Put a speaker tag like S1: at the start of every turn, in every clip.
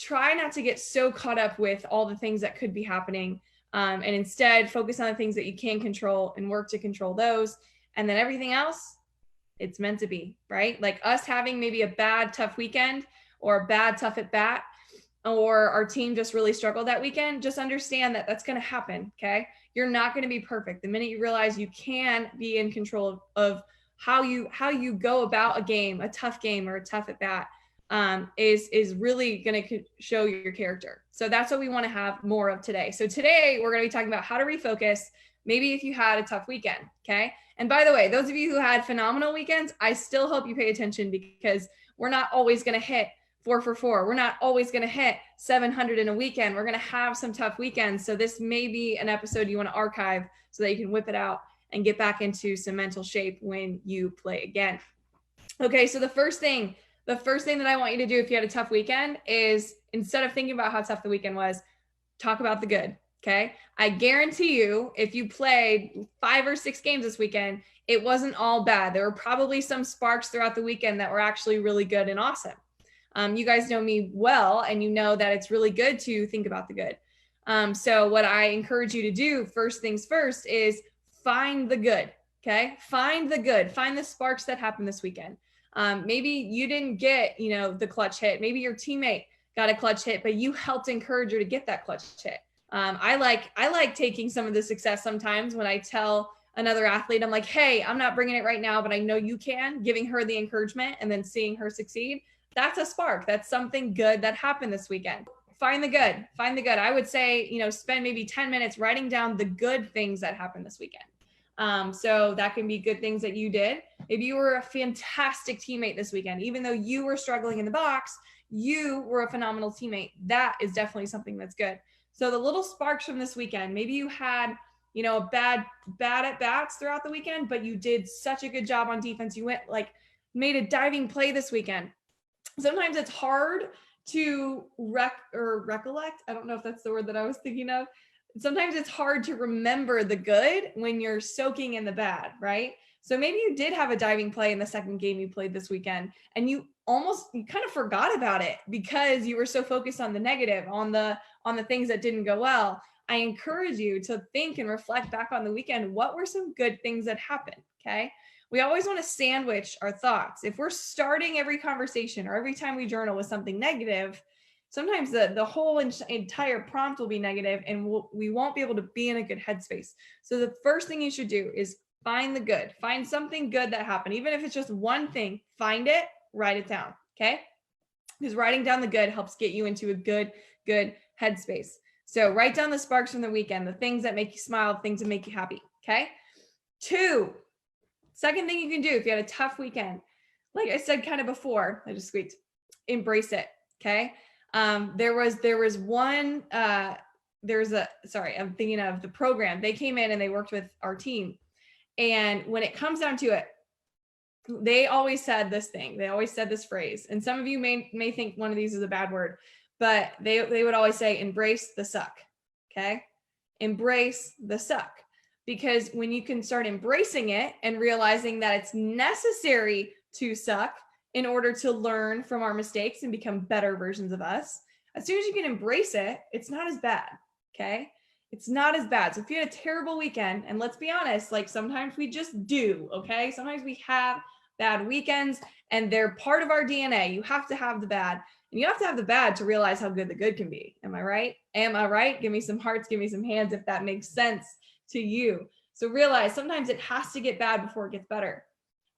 S1: try not to get so caught up with all the things that could be happening, and instead focus on the things that you can control and work to control those. And then everything else, it's meant to be, right? Like us having maybe a bad, tough weekend or a bad, tough at bat, or our team just really struggled that weekend, just understand that that's going to happen. Okay. You're not going to be perfect. The minute you realize you can be in control of how you go about a game, a tough game or a tough at bat, is really going to show your character. So that's what we want to have more of today. So today we're going to be talking about how to refocus. Maybe if you had a tough weekend. Okay. And by the way, those of you who had phenomenal weekends, I still hope you pay attention, because we're not always going to hit 4 for 4. We're not always going to hit 700 in a weekend. We're going to have some tough weekends. So this may be an episode you want to archive so that you can whip it out and get back into some mental shape when you play again. Okay, so the first thing that I want you to do if you had a tough weekend is, instead of thinking about how tough the weekend was, talk about the good. Okay. I guarantee you, if you played 5 or 6 games this weekend, it wasn't all bad. There were probably some sparks throughout the weekend that were actually really good and awesome. You guys know me well, and you know that it's really good to think about the good. So what I encourage you to do, first things first, is find the good. Okay. Find the good, find the sparks that happened this weekend. Maybe you didn't get, the clutch hit. Maybe your teammate got a clutch hit, but you helped encourage her to get that clutch hit. I like taking some of the success sometimes when I tell another athlete, I'm like, hey, I'm not bringing it right now, but I know you can, giving her the encouragement and then seeing her succeed. That's a spark. That's something good that happened this weekend. Find the good. Find the good. I would say, spend maybe 10 minutes writing down the good things that happened this weekend. So that can be good things that you did. If you were a fantastic teammate this weekend, even though you were struggling in the box, you were a phenomenal teammate. That is definitely something that's good. So the little sparks from this weekend, maybe you had, a bad at bats throughout the weekend, but you did such a good job on defense. You made a diving play this weekend. Sometimes it's hard to recollect. I don't know if that's the word that I was thinking of. Sometimes it's hard to remember the good when you're soaking in the bad, right? So maybe you did have a diving play in the second game you played this weekend, and you kind of forgot about it because you were so focused on the negative, on the things that didn't go well. I encourage you to think and reflect back on the weekend. What were some good things that happened? Okay. We always want to sandwich our thoughts. If we're starting every conversation or every time we journal with something negative, sometimes the whole entire prompt will be negative, and we won't be able to be in a good headspace. So the first thing you should do is find the good. Find something good that happened. Even if it's just one thing, find it, write it down. Okay. Because writing down the good helps get you into a good headspace. So write down the sparks from the weekend, the things that make you smile, the things that make you happy. Okay. 2, second thing you can do if you had a tough weekend, like I said kind of before, I just squeaked, embrace it. Okay. There was one, I'm thinking of the program. They came in and they worked with our team. And when it comes down to it, they always said this thing. They always said this phrase. And some of you may think one of these is a bad word, but they would always say, embrace the suck. Okay. Embrace the suck. Because when you can start embracing it and realizing that it's necessary to suck in order to learn from our mistakes and become better versions of us, as soon as you can embrace it, it's not as bad. Okay. It's not as bad. So if you had a terrible weekend, and let's be honest, like sometimes we just do. Okay. Sometimes we have bad weekends and they're part of our DNA. You have to have the bad, and you have to have the bad to realize how good the good can be. Am I right? Am I right? Give me some hearts, give me some hands if that makes sense to you. So realize sometimes it has to get bad before it gets better.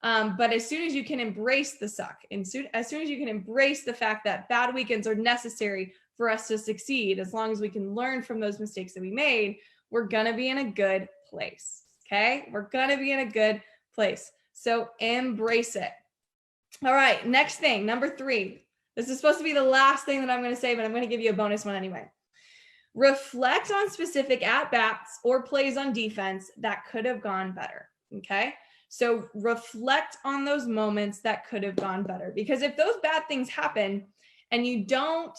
S1: But as soon as you can embrace the suck, and as soon as you can embrace the fact that bad weekends are necessary for us to succeed, as long as we can learn from those mistakes that we made, we're going to be in a good place. Okay. We're going to be in a good place. So embrace it. All right. Next thing, number 3. This is supposed to be the last thing that I'm going to say, but I'm going to give you a bonus one anyway. Reflect on specific at-bats or plays on defense that could have gone better. Okay. So reflect on those moments that could have gone better, because if those bad things happen and you don't,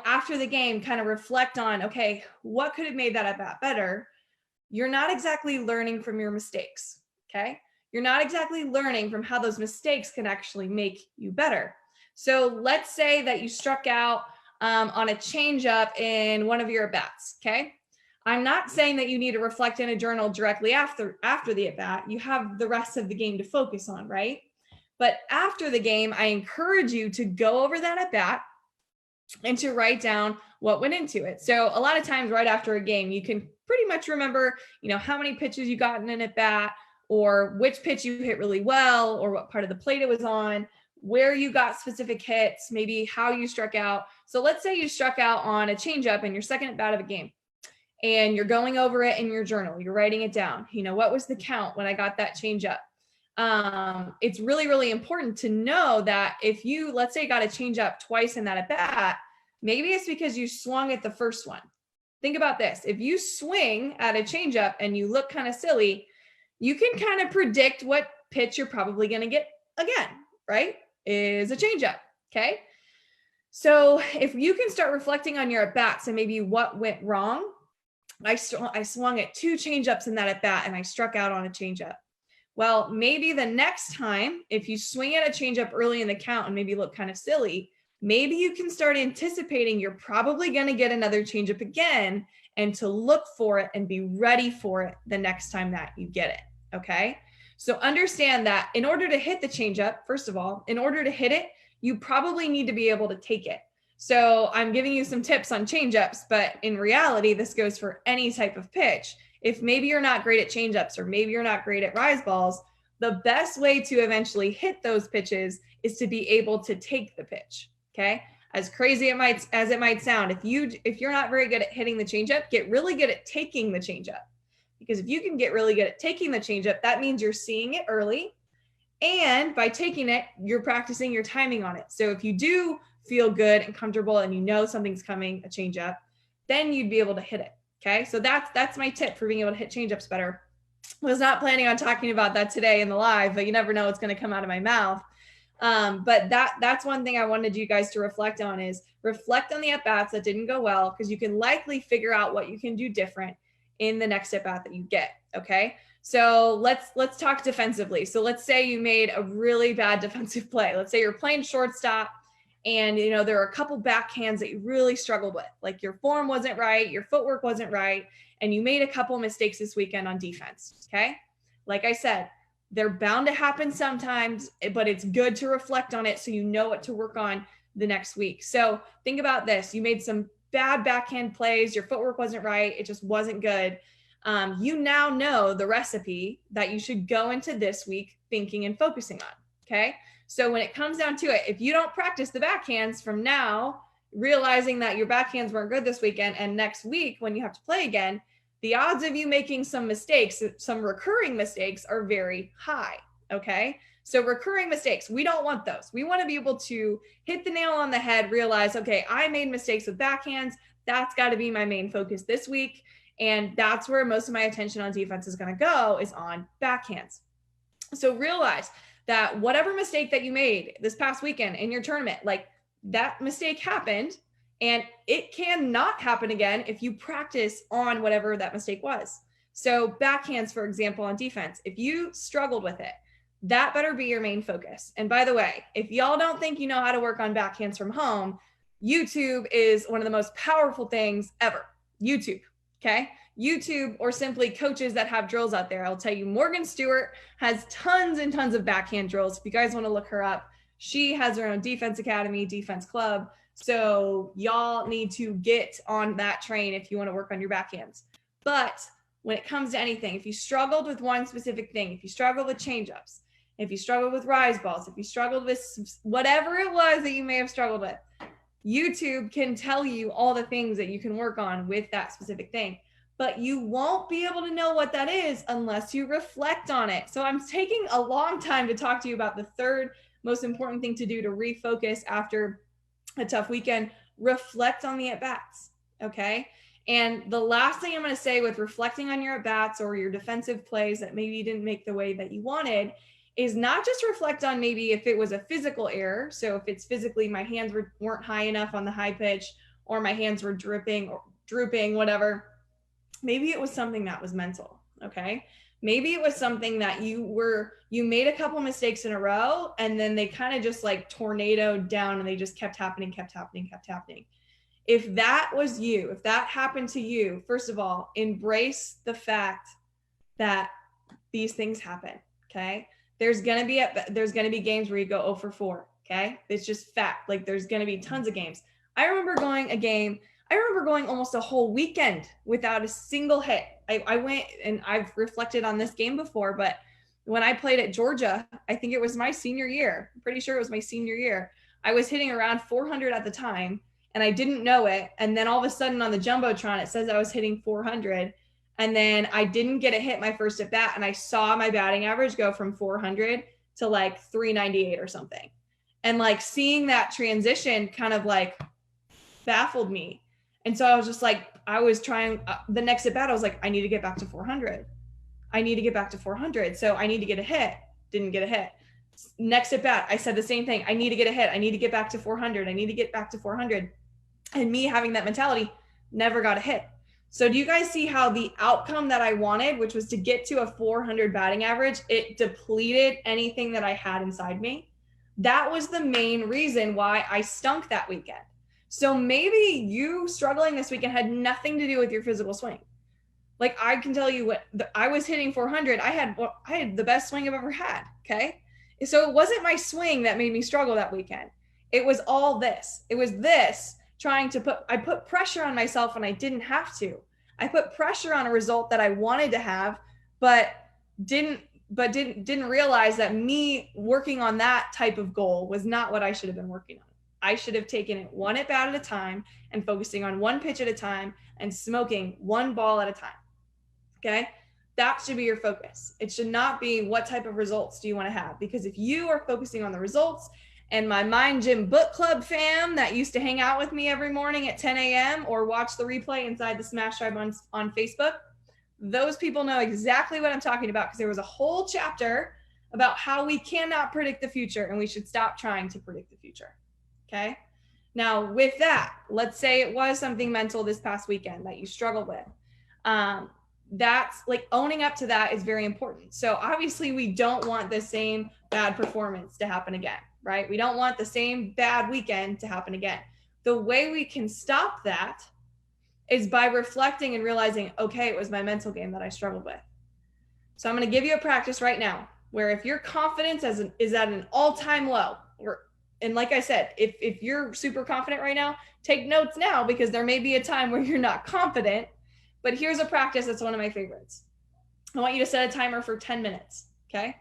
S1: after the game kind of reflect on, okay, what could have made that at-bat better? You're not exactly learning from your mistakes. Okay. You're not exactly learning from how those mistakes can actually make you better. So let's say that you struck out on a changeup in one of your at-bats, okay? I'm not saying that you need to reflect in a journal directly after the at-bat. You have the rest of the game to focus on, right? But after the game, I encourage you to go over that at-bat and to write down what went into it. So a lot of times right after a game, you can pretty much remember, how many pitches you got in an at-bat, or which pitch you hit really well, or what part of the plate it was on, where you got specific hits, maybe how you struck out. So let's say you struck out on a changeup in your second at-bat of a game, and you're going over it in your journal. You're writing it down. What was the count when I got that changeup? It's really, really important to know that if you, let's say, got a changeup twice in that at bat, maybe it's because you swung at the first one. Think about this. If you swing at a changeup and you look kind of silly, you can kind of predict what pitch you're probably going to get again, right? Is a changeup. Okay. So if you can start reflecting on your at bats and maybe what went wrong, I swung at 2 changeups in that at bat and I struck out on a changeup. Well, maybe the next time, if you swing at a changeup early in the count and maybe look kind of silly, maybe you can start anticipating you're probably going to get another changeup again, and to look for it and be ready for it the next time that you get it. Okay. So understand that in order to hit the changeup, first of all, in order to hit it, you probably need to be able to take it. So I'm giving you some tips on changeups, but in reality, this goes for any type of pitch. If maybe you're not great at changeups, or maybe you're not great at rise balls, the best way to eventually hit those pitches is to be able to take the pitch. Okay. As crazy as it might sound, if you're not very good at hitting the changeup, get really good at taking the changeup. Because if you can get really good at taking the changeup, that means you're seeing it early. And by taking it, you're practicing your timing on it. So if you do feel good and comfortable and something's coming, a changeup, then you'd be able to hit it. Okay. So that's my tip for being able to hit changeups better. I was not planning on talking about that today in the live, but you never know what's going to come out of my mouth. But that's one thing I wanted you guys to reflect on, is reflect on the at-bats that didn't go well, because you can likely figure out what you can do different in the next at-bat that you get. Okay. So let's talk defensively. So let's say you made a really bad defensive play. Let's say you're playing shortstop, and there are a couple backhands that you really struggled with, like your form wasn't right, your footwork wasn't right, and you made a couple mistakes this weekend on defense. Okay. Like I said, they're bound to happen sometimes, but it's good to reflect on it so you know what to work on the next week. So think about this. You made some bad backhand plays, your footwork wasn't right, it just wasn't good. You now know the recipe that you should go into this week thinking and focusing on. Okay. So when it comes down to it, if you don't practice the backhands from now, realizing that your backhands weren't good this weekend, and next week when you have to play again, the odds of you making some mistakes, some recurring mistakes, are very high. Okay. So recurring mistakes, we don't want those. We want to be able to hit the nail on the head, realize, okay, I made mistakes with backhands. That's got to be my main focus this week. And that's where most of my attention on defense is going to go, is on backhands. So realize that whatever mistake that you made this past weekend in your tournament, like, that mistake happened, and it cannot happen again if you practice on whatever that mistake was. So backhands, for example, on defense, if you struggled with it, that better be your main focus. And by the way, if y'all don't think you know how to work on backhands from home, YouTube is one of the most powerful things ever. YouTube. Okay. YouTube, or simply coaches that have drills out there. I'll tell you, Morgan Stewart has tons and tons of backhand drills. If you guys want to look her up, she has her own defense academy, defense club. So y'all need to get on that train if you want to work on your backhands. But when it comes to anything, if you struggled with one specific thing, if you struggled with changeups, if you struggled with rise balls, if you struggled with whatever it was that you may have struggled with, YouTube can tell you all the things that you can work on with that specific thing. But you won't be able to know what that is unless you reflect on it. So I'm taking a long time to talk to you about the third most important thing to do to refocus after a tough weekend. Reflect on the at-bats, okay? And the last thing I'm going to say with reflecting on your at-bats or your defensive plays that maybe you didn't make the way that you wanted is not just reflect on maybe if it was a physical error. So if it's physically, my hands weren't high enough on the high pitch, or my hands were dripping or drooping, whatever. Maybe it was something that was mental, okay? Maybe it was something that you made a couple mistakes in a row, and then they kind of just like tornadoed down, and they just kept happening. If that was you, if that happened to you, first of all, embrace the fact that these things happen. Okay. There's going to be games where you go 0 for 4. Okay. It's just fact. Like there's going to be tons of games. I remember going almost a whole weekend without a single hit. I went, and I've reflected on this game before, but when I played at Georgia, I think it was my senior year. I'm pretty sure it was my senior year. I was hitting around 400 at the time and I didn't know it. And then all of a sudden on the Jumbotron, it says I was hitting 400. And then I didn't get a hit my first at bat. And I saw my batting average go from 400 to like 398 or something. And like seeing that transition kind of like baffled me. And so I was just like, I was trying the next at bat. I was like, I need to get back to 400. I need to get back to 400. So I need to get a hit. Didn't get a hit. Next at bat, I said the same thing. I need to get a hit. I need to get back to 400. I need to get back to 400. And me having that mentality, never got a hit. So do you guys see how the outcome that I wanted, which was to get to a 400 batting average, it depleted anything that I had inside me? That was the main reason why I stunk that weekend. So maybe you struggling this weekend had nothing to do with your physical swing. Like I can tell you what I was hitting 400. I had the best swing I've ever had. Okay. So it wasn't my swing that made me struggle that weekend. It was all this. It was this I put pressure on myself when I didn't have to. I put pressure on a result that I wanted to have, but didn't realize that me working on that type of goal was not what I should have been working on. I should have taken it one at bat at a time and focusing on one pitch at a time and smoking one ball at a time. Okay. That should be your focus. It should not be what type of results do you want to have? Because if you are focusing on the results, and my Mind Gym Book Club fam that used to hang out with me every morning at 10 a.m. or watch the replay inside the Smash Tribe on Facebook, those people know exactly what I'm talking about because there was a whole chapter about how we cannot predict the future and we should stop trying to predict the future. Okay. Now with that, let's say it was something mental this past weekend that you struggled with. That's like owning up to that is very important. So obviously we don't want the same bad performance to happen again, right? We don't want the same bad weekend to happen again. The way we can stop that is by reflecting and realizing, okay, it was my mental game that I struggled with. So I'm going to give you a practice right now where if your confidence is at an all-time low, and like I said, if you're super confident right now, take notes now because there may be a time where you're not confident. But here's a practice that's one of my favorites. I want you to set a timer for 10 minutes, okay?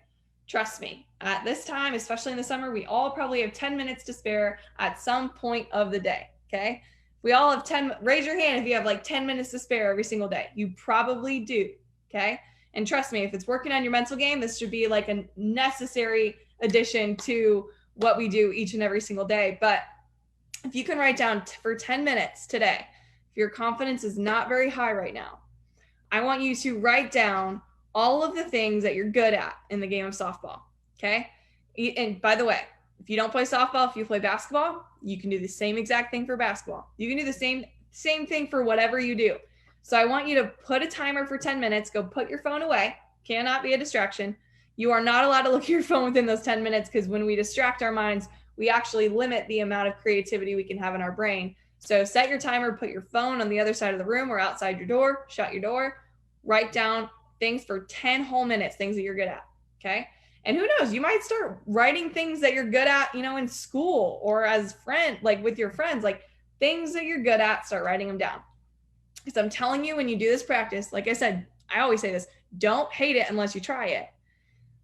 S1: Trust me, at this time, especially in the summer, we all probably have 10 minutes to spare at some point of the day, okay? We all have 10, raise your hand if you have like 10 minutes to spare every single day. You probably do, okay? And trust me, if it's working on your mental game, this should be like a necessary addition to what we do each and every single day. But if you can write down for 10 minutes today, if your confidence is not very high right now, I want you to write down all of the things that you're good at in the game of softball, okay? And by the way, if you don't play softball, if you play basketball, you can do the same exact thing for basketball. You can do the same thing for whatever you do. So I want you to put a timer for 10 minutes, go put your phone away, cannot be a distraction. You are not allowed to look at your phone within those 10 minutes because when we distract our minds, we actually limit the amount of creativity we can have in our brain. So set your timer, put your phone on the other side of the room or outside your door, shut your door, write down things for 10 whole minutes, things that you're good at, okay? And who knows, you might start writing things that you're good at, in school or as like with your friends, like things that you're good at, start writing them down. Because I'm telling you, when you do this practice, like I said, I always say this, don't hate it unless you try it.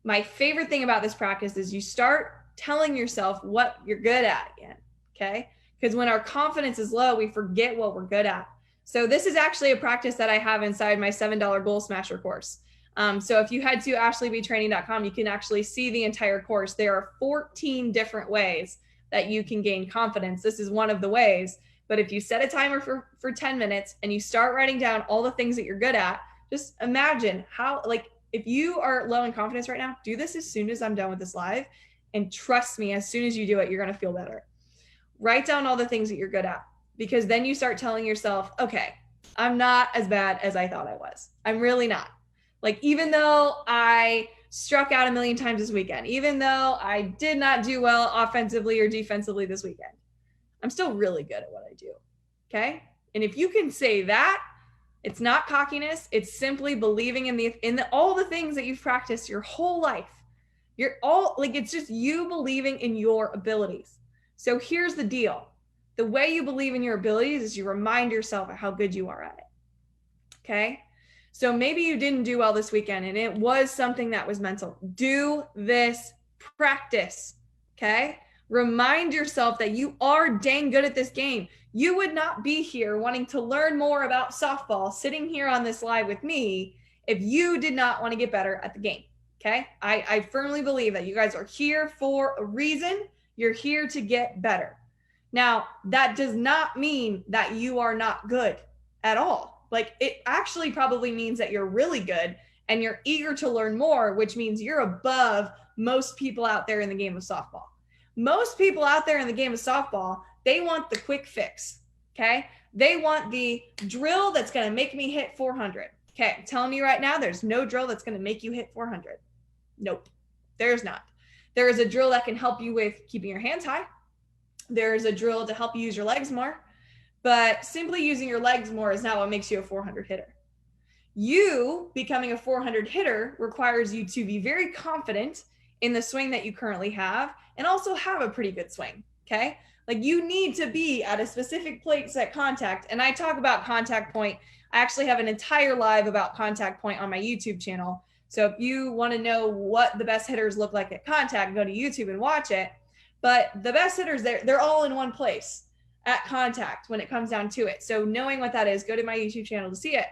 S1: My favorite thing about this practice is you start telling yourself what you're good at again, okay? Because when our confidence is low, we forget what we're good at. So this is actually a practice that I have inside my $7 Goal Smasher course. So if you head to ashleybetraining.com, you can actually see the entire course. There are 14 different ways that you can gain confidence. This is one of the ways. But if you set a timer for 10 minutes and you start writing down all the things that you're good at, just imagine how, like, if you are low in confidence right now, do this as soon as I'm done with this live. And trust me, as soon as you do it, you're going to feel better. Write down all the things that you're good at, because then you start telling yourself, okay, I'm not as bad as I thought I was. I'm really not. Like, even though I struck out a million times this weekend, even though I did not do well offensively or defensively this weekend, I'm still really good at what I do. Okay. And if you can say that, it's not cockiness. It's simply believing in all the things that you've practiced your whole life. You're all like, it's just you believing in your abilities. So here's the deal. The way you believe in your abilities is you remind yourself of how good you are at it. Okay. So maybe you didn't do well this weekend and it was something that was mental. Do this practice. Okay. Remind yourself that you are dang good at this game. You would not be here wanting to learn more about softball, sitting here on this live with me, if you did not want to get better at the game. Okay. I firmly believe that you guys are here for a reason. You're here to get better. Now, that does not mean that you are not good at all. Like, it actually probably means that you're really good and you're eager to learn more, which means you're above most people out there in the game of softball. Most people out there in the game of softball, they want the quick fix. Okay. They want the drill that's going to make me hit 400. Okay. I'm telling you right now, there's no drill that's going to make you hit 400. Nope. There's not. There is a drill that can help you with keeping your hands high. There's a drill to help you use your legs more, but simply using your legs more is not what makes you a 400 hitter. You becoming a 400 hitter requires you to be very confident in the swing that you currently have and also have a pretty good swing. Okay. Like, you need to be at a specific place at contact. And I talk about contact point. I actually have an entire live about contact point on my YouTube channel. So if you want to know what the best hitters look like at contact, go to YouTube and watch it. But the best hitters, they're all in one place at contact when it comes down to it. So knowing what that is, go to my YouTube channel to see it.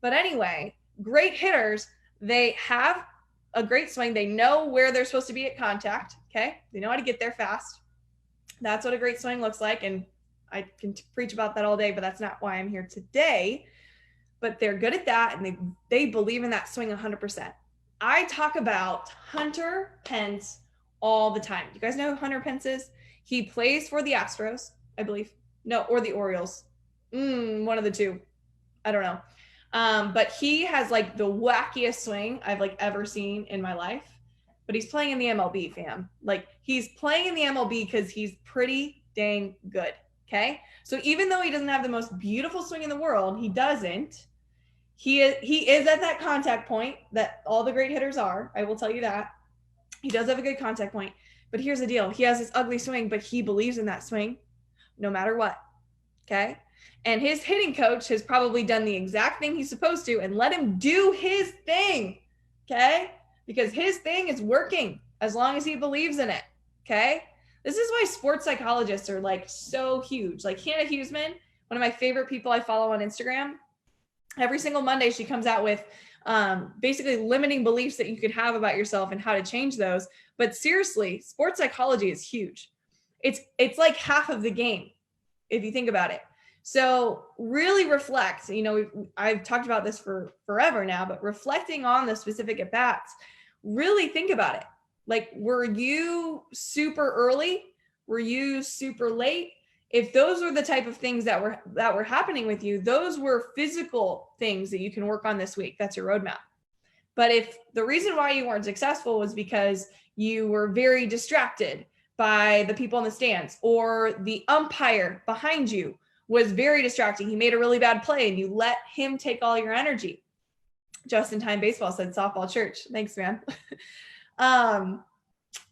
S1: But anyway, great hitters, they have a great swing. They know where they're supposed to be at contact. Okay. They know how to get there fast. That's what a great swing looks like. And I can preach about that all day, but that's not why I'm here today. But they're good at that. And they believe in that swing 100%. I talk about Hunter Pence all the time. You guys know who Hunter Pence is? He plays for the Astros, I believe. No, or the Orioles. One of the two. I don't know. But he has like the wackiest swing I've like ever seen in my life. But he's playing in the MLB, fam. Like, he's playing in the MLB because he's pretty dang good. Okay. So even though he doesn't have the most beautiful swing in the world, he doesn't. He is at that contact point that all the great hitters are. I will tell you that. He does have a good contact point. But here's the deal. He has this ugly swing, but he believes in that swing no matter what. Okay. And his hitting coach has probably done the exact thing he's supposed to and let him do his thing. Okay. Because his thing is working as long as he believes in it. Okay. This is why sports psychologists are like so huge. Like Hannah Huseman, one of my favorite people I follow on Instagram. Every single Monday, she comes out with basically limiting beliefs that you could have about yourself and how to change those. But seriously, sports psychology is huge. It's like half of the game, if you think about it. So really reflect, I've talked about this for forever now, but reflecting on the specific at bats, really think about it. Like, were you super early? Were you super late? If those were the type of things that were happening with you, those were physical things that you can work on this week. That's your roadmap. But if the reason why you weren't successful was because you were very distracted by the people in the stands, or the umpire behind you was very distracting, he made a really bad play and you let him take all your energy. Just in Time Baseball said softball church. Thanks, man.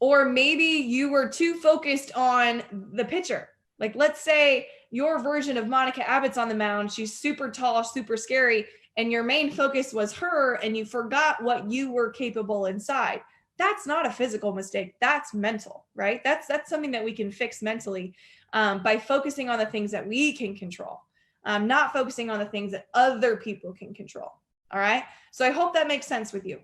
S1: Or maybe you were too focused on the pitcher. Like, let's say your version of Monica Abbott's on the mound. She's super tall, super scary, and your main focus was her, and you forgot what you were capable inside. That's not a physical mistake. That's mental, right? That's something that we can fix mentally by focusing on the things that we can control, not focusing on the things that other people can control. All right. So I hope that makes sense with you.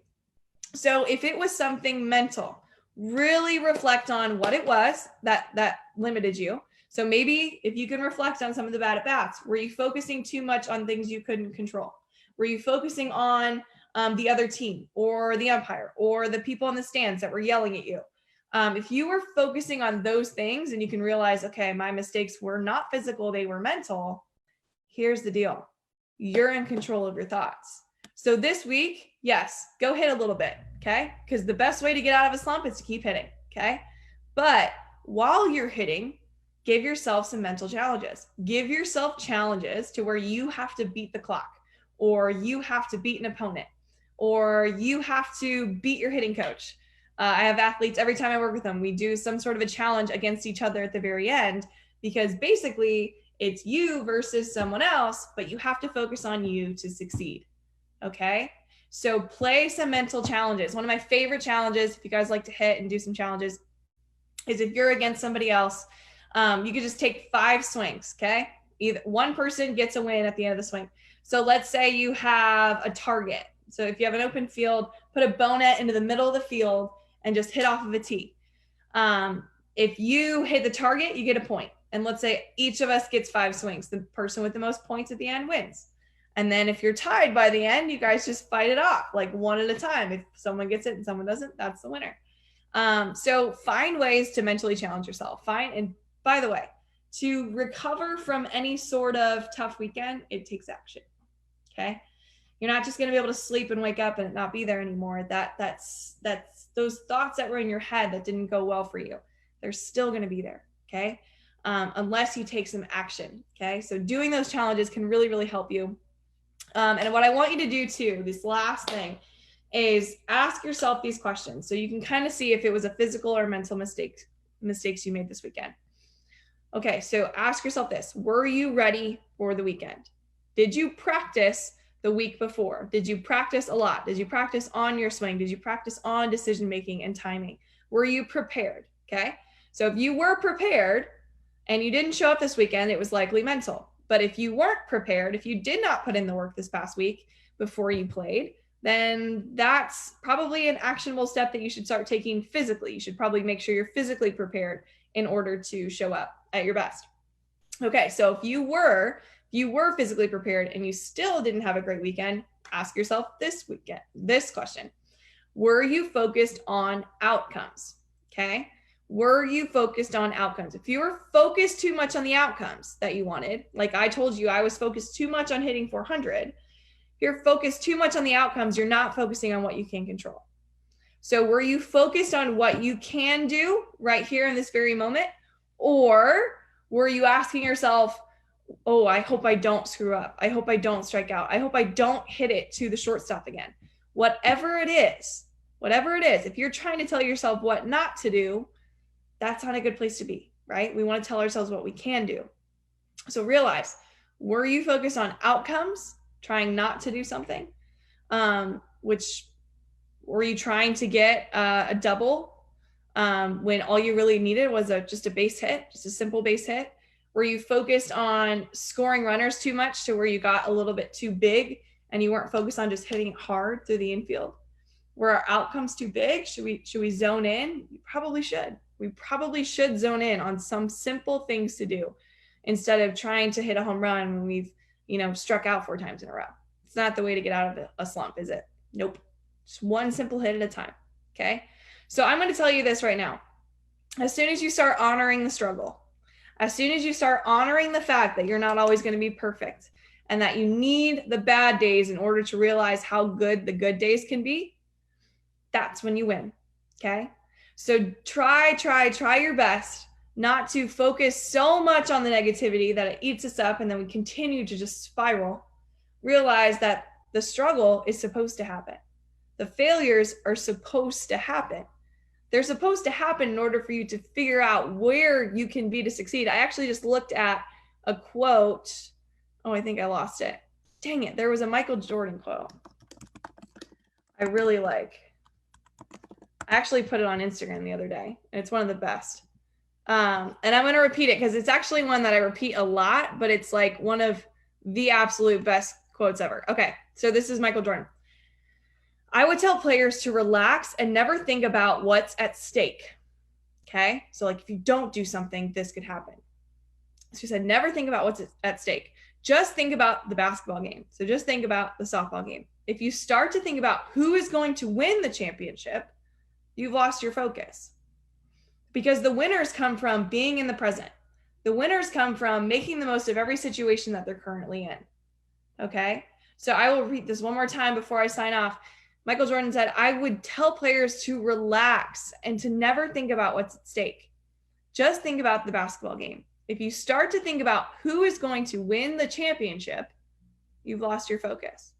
S1: So if it was something mental, really reflect on what it was that limited you. So maybe if you can reflect on some of the bad at bats, were you focusing too much on things you couldn't control? Were you focusing on the other team or the umpire or the people in the stands that were yelling at you? If you were focusing on those things and you can realize, okay, my mistakes were not physical, they were mental. Here's the deal. You're in control of your thoughts. So this week, yes, go hit a little bit. Okay. Because the best way to get out of a slump is to keep hitting. Okay. But while you're hitting, give yourself some mental challenges. Give yourself challenges to where you have to beat the clock, or you have to beat an opponent, or you have to beat your hitting coach. I have athletes, every time I work with them, we do some sort of a challenge against each other at the very end, because basically it's you versus someone else, but you have to focus on you to succeed. Okay? So play some mental challenges. One of my favorite challenges, if you guys like to hit and do some challenges, is if you're against somebody else, you could just take 5 swings, okay? Either one person gets a win at the end of the swing. So let's say you have a target. So if you have an open field, put a bow net into the middle of the field and just hit off of a tee. If you hit the target, you get a point. And let's say each of us gets 5 swings. The person with the most points at the end wins. And then if you're tied by the end, you guys just fight it off, like one at a time. If someone gets it and someone doesn't, that's the winner. So find ways to mentally challenge yourself. And by the way, to recover from any sort of tough weekend, it takes action. Okay. You're not just going to be able to sleep and wake up and it not be there anymore. That's those thoughts that were in your head that didn't go well for you. They're still going to be there. Okay. Unless you take some action. Okay. So doing those challenges can really, really help you. And what I want you to do too, this last thing, is ask yourself these questions so you can kind of see if it was a physical or mental mistakes you made this weekend. Okay, so ask yourself this: were you ready for the weekend? Did you practice the week before? Did you practice a lot? Did you practice on your swing? Did you practice on decision making and timing? Were you prepared? Okay, so if you were prepared and you didn't show up this weekend, it was likely mental. But if you weren't prepared, if you did not put in the work this past week before you played, then that's probably an actionable step that you should start taking physically. You should probably make sure you're physically prepared in order to show up at your best. Okay, so if you were physically prepared and you still didn't have a great weekend, ask yourself this question: were you focused on outcomes? Okay, were you focused on outcomes? If you were focused too much on the outcomes that you wanted, like I told you, I was focused too much on hitting 400. If you're focused too much on the outcomes, you're not focusing on what you can control. So were you focused on what you can do right here in this very moment? Or were you asking yourself, oh, I hope I don't screw up. I hope I don't strike out. I hope I don't hit it to the shortstop again. Whatever it is, if you're trying to tell yourself what not to do, that's not a good place to be, right? We want to tell ourselves what we can do. So realize, were you focused on outcomes, trying not to do something? Which were you trying to get a double when all you really needed was just a base hit, just a simple base hit? Were you focused on scoring runners too much to where you got a little bit too big and you weren't focused on just hitting it hard through the infield? Were our outcomes too big? Should we zone in? You probably should. We probably should zone in on some simple things to do instead of trying to hit a home run when we've, struck out 4 times in a row. It's not the way to get out of a slump, is it? Nope. Just one simple hit at a time. Okay. So I'm going to tell you this right now. As soon as you start honoring the struggle, as soon as you start honoring the fact that you're not always going to be perfect and that you need the bad days in order to realize how good the good days can be, that's when you win. Okay. So try your best not to focus so much on the negativity that it eats us up and then we continue to just spiral. Realize that the struggle is supposed to happen. The failures are supposed to happen. They're supposed to happen in order for you to figure out where you can be to succeed. I actually just looked at a quote. Oh, I think I lost it. Dang it. There was a Michael Jordan quote I really like. I actually put it on Instagram the other day, and it's one of the best. And I'm going to repeat it because it's actually one that I repeat a lot, but it's like one of the absolute best quotes ever. Okay, so this is Michael Jordan. I would tell players to relax and never think about what's at stake. Okay, so like if you don't do something, this could happen. So he said, never think about what's at stake. Just think about the basketball game. So just think about the softball game. If you start to think about who is going to win the championship, you've lost your focus. Because the winners come from being in the present. The winners come from making the most of every situation that they're currently in. Okay? So I will read this one more time before I sign off. Michael Jordan said, I would tell players to relax and to never think about what's at stake. Just think about the basketball game. if you start to think about who is going to win the championship, you've lost your focus.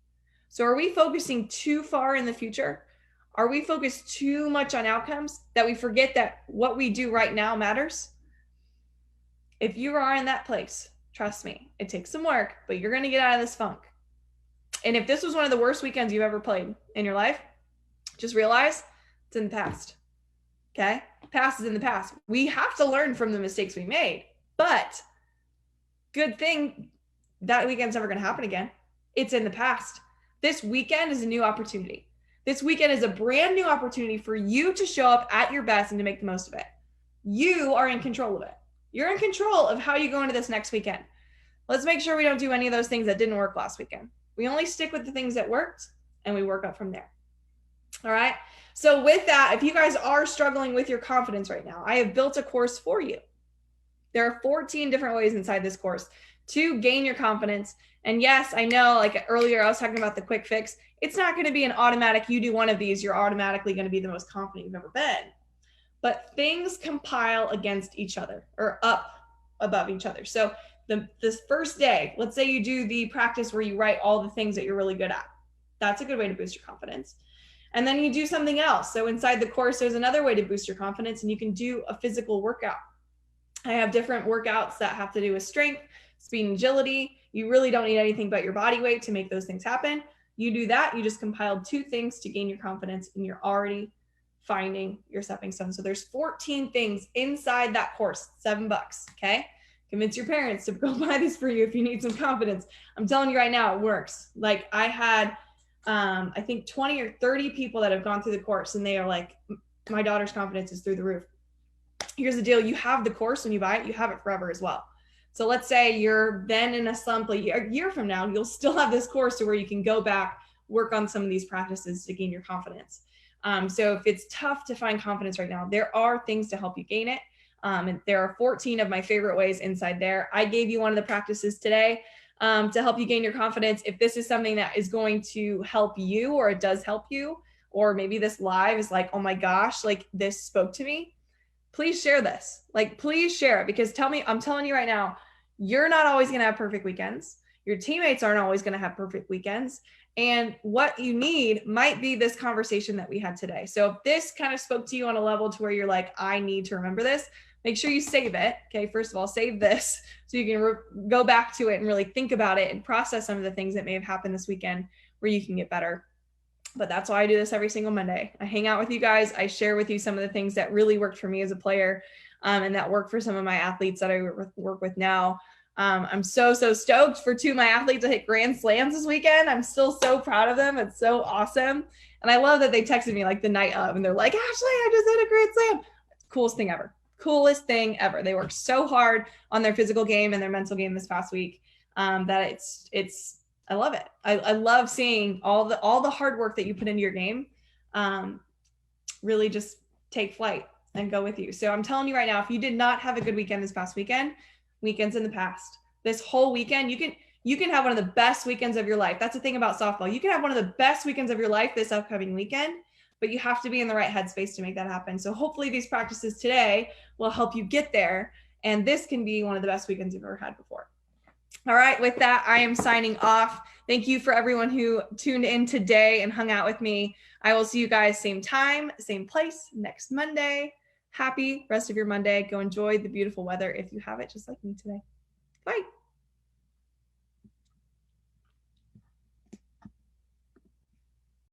S1: So are we focusing too far in the future? Are we focused too much on outcomes that we forget that what we do right now matters? If you are in that place, trust me, it takes some work, but you're going to get out of this funk. And if this was one of the worst weekends you've ever played in your life, just realize it's in the past. Okay? Past is in the past. We have to learn from the mistakes we made, but good thing that weekend's never going to happen again. It's in the past. This weekend is a new opportunity. This weekend is a brand new opportunity for you to show up at your best and to make the most of it. You are in control of it. You're in control of how you go into this next weekend. Let's make sure we don't do any of those things that didn't work last weekend. We only stick with the things that worked and we work up from there. All right. So with that, if you guys are struggling with your confidence right now, I have built a course for you. There are 14 different ways inside this course to gain your confidence. And yes, I know, like earlier I was talking about the quick fix. It's not going to be an automatic, you do one of these, you're automatically going to be the most confident you've ever been. But things compile against each other or up above each other. So this first day, let's say you do the practice where you write all the things that you're really good at. That's a good way to boost your confidence. And then you do something else. So inside the course, there's another way to boost your confidence, and you can do a physical workout. I have different workouts that have to do with strength, speed, and agility. You really don't need anything but your body weight to make those things happen. You do that, you just compiled 2 things to gain your confidence, and you're already finding your stepping stone. So there's 14 things inside that course, $7, okay? Convince your parents to go buy this for you if you need some confidence. I'm telling you right now, it works. Like I had, I think 20 or 30 people that have gone through the course, and they are like, my daughter's confidence is through the roof. Here's the deal. You have the course when you buy it, you have it forever as well. So let's say you're then in a slump a year from now, you'll still have this course to where you can go back, work on some of these practices to gain your confidence. So if it's tough to find confidence right now, there are things to help you gain it. And there are 14 of my favorite ways inside there. I gave you one of the practices today to help you gain your confidence. If this is something that is going to help you, or it does help you, or maybe this live is like, oh my gosh, like this spoke to me, please share this. Like, please share it, because I'm telling you right now, you're not always going to have perfect weekends. Your teammates aren't always going to have perfect weekends. And what you need might be this conversation that we had today. So if this kind of spoke to you on a level to where you're like, I need to remember this, make sure you save it. Okay. First of all, save this so you can go back to it and really think about it and process some of the things that may have happened this weekend where you can get better. But that's why I do this every single Monday. I hang out with you guys. I share with you some of the things that really worked for me as a player, and that worked for some of my athletes that I work with now. I'm so stoked for 2 of my athletes to hit grand slams this weekend. I'm still so proud of them. It's so awesome. And I love that they texted me like the night of, and they're like, Ashley, I just hit a grand slam. Coolest thing ever. Coolest thing ever. They worked so hard on their physical game and their mental game this past week that it's I love it. I love seeing all the hard work that you put into your game really just take flight and go with you. So I'm telling you right now, if you did not have a good weekend this past weekend, weekends in the past, this whole weekend, you can have one of the best weekends of your life. That's the thing about softball. You can have one of the best weekends of your life this upcoming weekend, but you have to be in the right headspace to make that happen. So hopefully these practices today will help you get there. And this can be one of the best weekends you've ever had before. All right. With that, I am signing off. Thank you for everyone who tuned in today and hung out with me. I will see you guys same time, same place next Monday. Happy rest of your Monday. Go enjoy the beautiful weather if you have it, just like me today. Bye.